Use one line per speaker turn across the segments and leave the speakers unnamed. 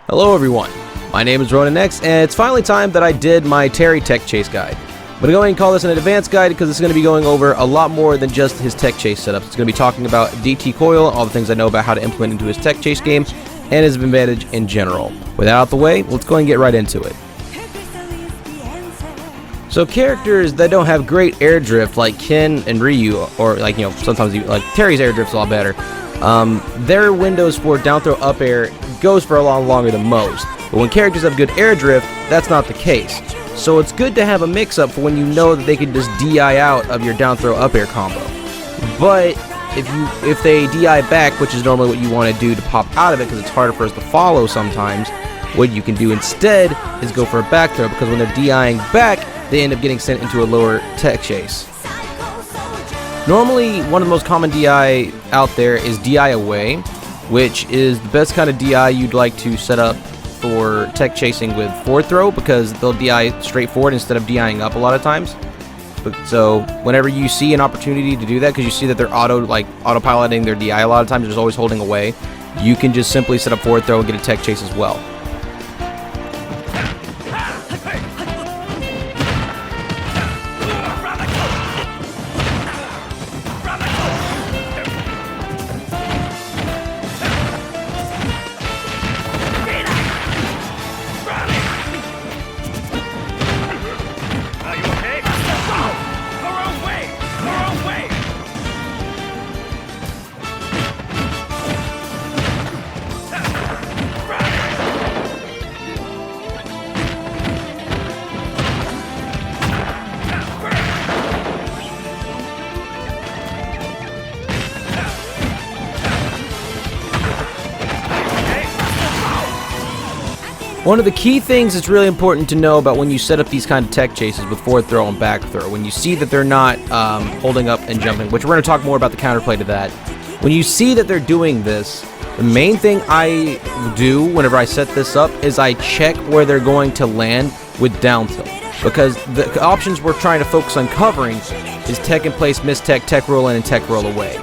Hello everyone, my name is RonanX, and it's finally time that I did my Terry Tech Chase Guide. I'm going to go ahead and call this an advanced guide because it's going to be going over a lot more than just his Tech Chase setups. It's going to be talking about DT coil, all the things I know about how to implement into his Tech Chase game, and his advantage in general. With that out the way, let's go ahead and get right into it. So characters that don't have great air drift like Ken and Ryu, or sometimes even, like Terry's air drift's a lot better, their windows for down throw up air goes for a lot longer than most. But when characters have good air drift, that's not the case. So it's good to have a mix-up for when you know that they can just DI out of your down throw up air combo. But if they DI back, which is normally what you want to do to pop out of it because it's harder for us to follow sometimes, what you can do instead is go for a back throw, because when they're DIing back, they end up getting sent into a lower Tech Chase. Normally, one of the most common DI out there is DI away, which is the best kind of DI you'd like to set up for Tech Chasing with forward throw, because they'll DI straight forward instead of DIing up a lot of times. So whenever you see an opportunity to do that, because you see that they're autopiloting their DI a lot of times, they're just always holding away, you can just simply set up forward throw and get a Tech Chase as well. One of the key things that's really important to know about when you set up these kind of Tech Chases with forward throw and back throw, when you see that they're not holding up and jumping, which we're going to talk more about the counterplay to that, when you see that they're doing this, the main thing I do whenever I set this up is I check where they're going to land with down tilt, because the options we're trying to focus on covering is Tech in place, miss Tech, Tech roll in, and Tech roll away.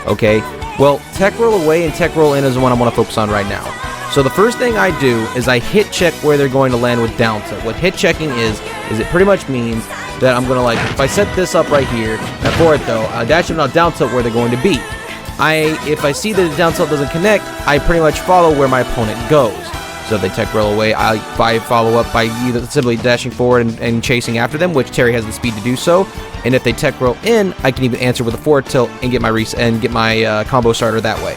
Okay, well, Tech roll away and Tech roll in is the one I want to focus on right now. So the first thing I do is I hit check where they're going to land with down tilt. What hit checking is it pretty much means that I'm going to, if I set this up right here, at forward throw, I dash them out down tilt where they're going to be. If I see that the down tilt doesn't connect, I pretty much follow where my opponent goes. So if they Tech roll away, I follow up by either simply dashing forward and chasing after them, which Terry has the speed to do so. And if they Tech roll in, I can even answer with a forward tilt and get my combo starter that way.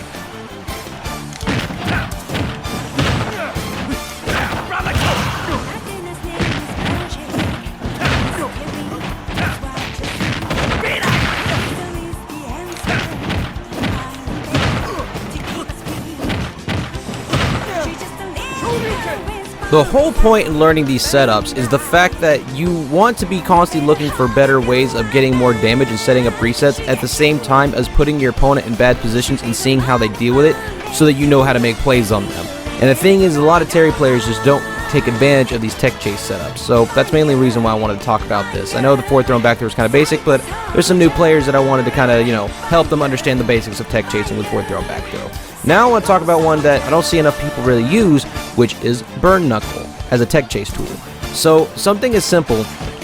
The whole point in learning these setups is the fact that you want to be constantly looking for better ways of getting more damage and setting up resets at the same time as putting your opponent in bad positions and seeing how they deal with it so that you know how to make plays on them. And the thing is, a lot of Terry players just don't take advantage of these Tech Chase setups. So that's mainly the reason why I wanted to talk about this. I know the forward throw and back throw is kind of basic, but there's some new players that I wanted to kind of, help them understand the basics of Tech Chasing with forward throw and back throw. Now I want to talk about one that I don't see enough people really use, which is burn knuckle as a Tech Chase tool. So something as simple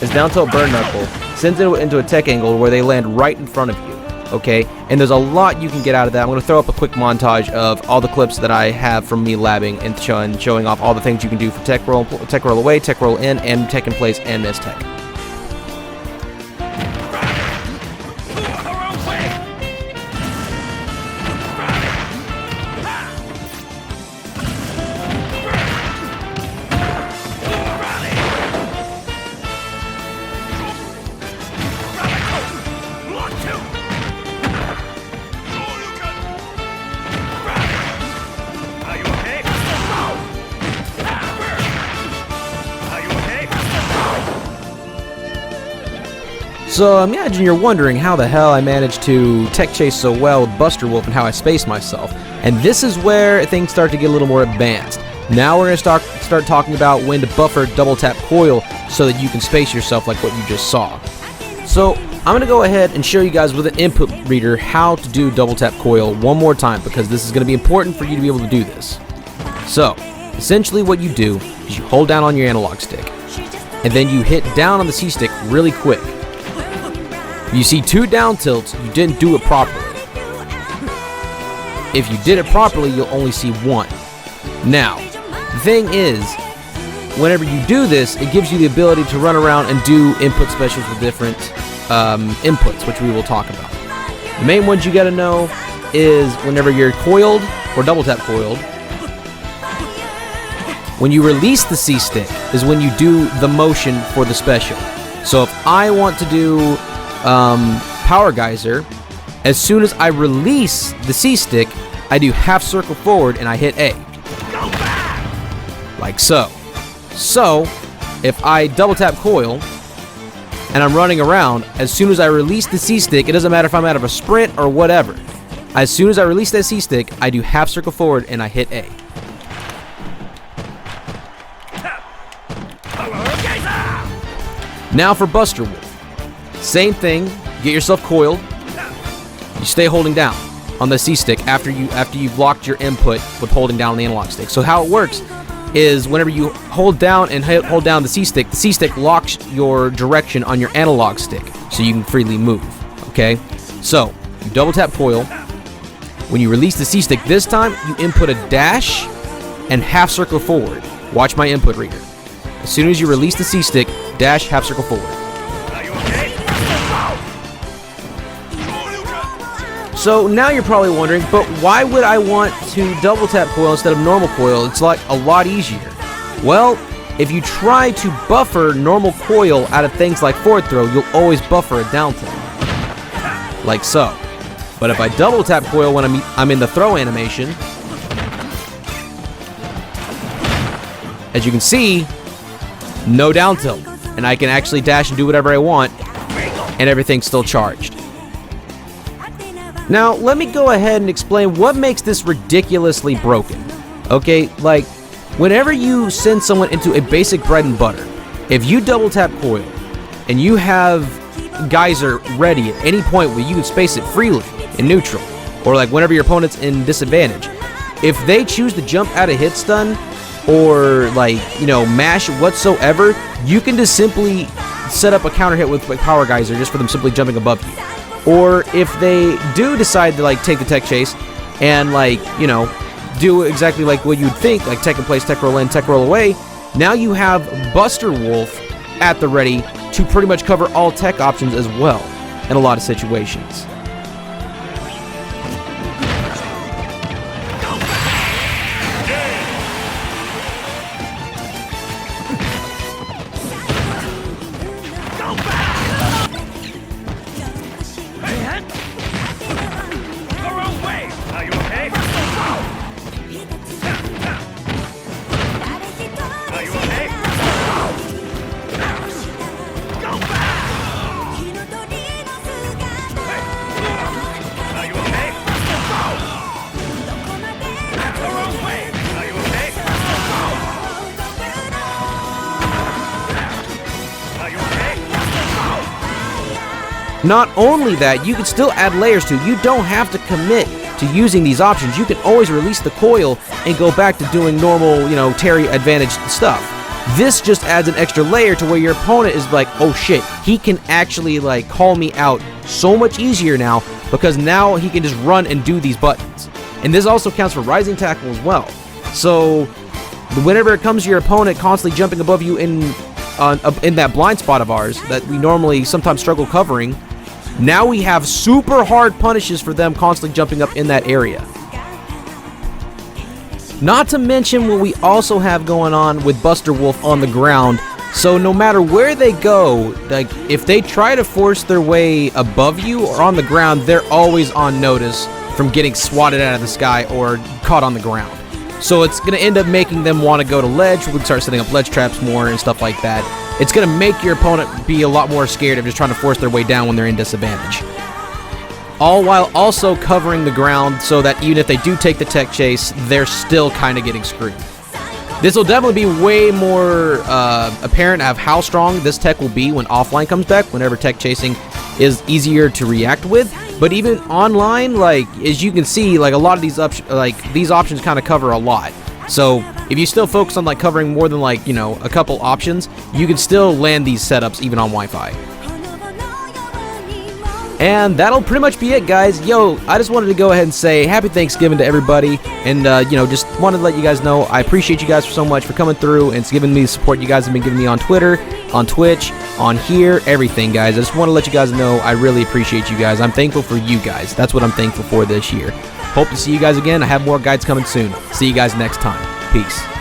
as down tilt burn knuckle sends it into a Tech angle where they land right in front of you. Okay, and there's a lot you can get out of that. I'm going to throw up a quick montage of all the clips that I have from me labbing and showing off all the things you can do for Tech roll away, Tech roll in, and Tech in place and miss Tech. So imagine you're wondering how the hell I managed to Tech Chase so well with Buster Wolf and how I space myself. And this is where things start to get a little more advanced. Now we're going to start talking about when to buffer double tap coil so that you can space yourself like what you just saw. So I'm going to go ahead and show you guys with an input reader how to do double tap coil one more time, because this is going to be important for you to be able to do this. So Essentially what you do is you hold down on your analog stick, and then you hit down on the C stick really quick. If you see 2 down tilts, you didn't do it properly. If you did it properly, you'll only see 1. Now, the thing is, whenever you do this, it gives you the ability to run around and do input specials with different inputs, which we will talk about. The main ones you gotta know is whenever you're coiled or double tap coiled, when you release the C stick is when you do the motion for the special. So if I want to do Power Geyser, as soon as I release the C stick, I do half circle forward and I hit A. Like so. So, if I double tap coil and I'm running around, as soon as I release the C stick, it doesn't matter if I'm out of a sprint or whatever. As soon as I release that C stick, I do half circle forward and I hit A. Now for Buster Wolf. Same thing, get yourself coiled. You stay holding down on the C stick after you've locked your input with holding down the analog stick. So how it works is whenever you hold down and hold down the C stick locks your direction on your analog stick so you can freely move. Okay? So, you double tap coil. When you release the C stick this time, you input a dash and half circle forward. Watch my input reader. As soon as you release the C stick, dash, half circle forward. So now you're probably wondering, but why would I want to double tap coil instead of normal coil? It's like a lot easier. Well, if you try to buffer normal coil out of things like forward throw, you'll always buffer a down tilt. Like so. But if I double tap coil when I'm in the throw animation, as you can see, no down tilt. And I can actually dash and do whatever I want, and everything's still charged. Now, let me go ahead and explain what makes this ridiculously broken. Okay, like, whenever you send someone into a basic bread and butter, if you double tap coil, and you have Geyser ready at any point where you can space it freely in neutral, or like whenever your opponent's in disadvantage, if they choose to jump out of hit stun, or like, you know, mash whatsoever, you can just simply set up a counter hit with like Power Geyser just for them simply jumping above you. Or if they do decide to like take the tech chase and like, you know, do exactly like what you'd think, like tech in place, tech roll in, tech roll away, now you have Buster Wolf at the ready to pretty much cover all tech options as well in a lot of situations. Not only that, you can still add layers to it. You don't have to commit to using these options. You can always release the coil and go back to doing normal, you know, Terry advantage stuff. This just adds an extra layer to where your opponent is like, oh shit, he can actually like call me out so much easier now, because now he can just run and do these buttons. And this also counts for rising tackle as well. So whenever it comes to your opponent constantly jumping above you in that blind spot of ours that we normally sometimes struggle covering, now we have super hard punishes for them constantly jumping up in that area. Not to mention what we also have going on with Buster Wolf on the ground. So no matter where they go, like if they try to force their way above you or on the ground, they're always on notice from getting swatted out of the sky or caught on the ground. So it's going to end up making them want to go to ledge. We can start setting up ledge traps more and stuff like that. It's going to make your opponent be a lot more scared of just trying to force their way down when they're in disadvantage. All while also covering the ground so that even if they do take the tech chase, they're still kind of getting screwed. This will definitely be way more apparent of how strong this tech will be when offline comes back, whenever tech chasing is easier to react with. But even online, like as you can see, like a lot of these options kind of cover a lot. So if you still focus on like covering more than like, you know, a couple options, you can still land these setups even on Wi-Fi. And that'll pretty much be it, guys. Yo, I just wanted to go ahead and say happy Thanksgiving to everybody. And, you know, just wanted to let you guys know I appreciate you guys so much for coming through and giving me the support you guys have been giving me on Twitter, on Twitch, on here, everything, guys. I just want to let you guys know I really appreciate you guys. I'm thankful for you guys. That's what I'm thankful for this year. Hope to see you guys again. I have more guides coming soon. See you guys next time. Peace.